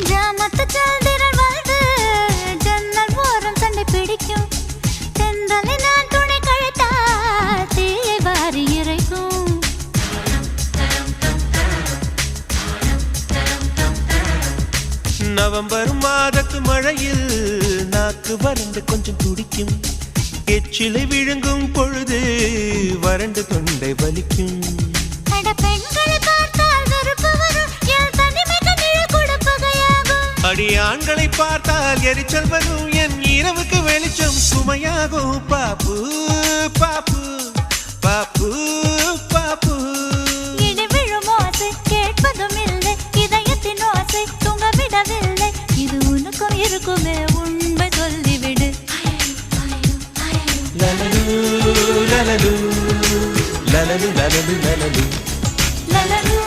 ஜாமத்து சந்திரன் வந்து ஜன்னல் ஓரம் சண்டை பிடிக்கும். தென்றலை நான் துணை கழைத்தால் தீயை வாரி இறைக்கும். நவம்பர் மாதத்து மழையில் நாக்கு வறண்டு கொஞ்சம் துடிக்கும். எச்சிலை விழுங்கும் பொழுது வறண்டு தொண்டை வலிக்கும். அடி ஆண்களை பார்த்தால் எரிச்சல் வரும். என் இரவுக்கு வெளிச்சம் சுமையாகும். பாப்பு பாப்பு பாப்பு பாப்பு இடி விழும் ஓசை கேட்பதும் இல்லை. இதயத்தின் ஓசை தூங்க விடவில்லை. இது உனக்கும் இருக்குமே உண்மை சொல்லிவிடு. லலலு லலலு லலலு லலலு லலலு லலலு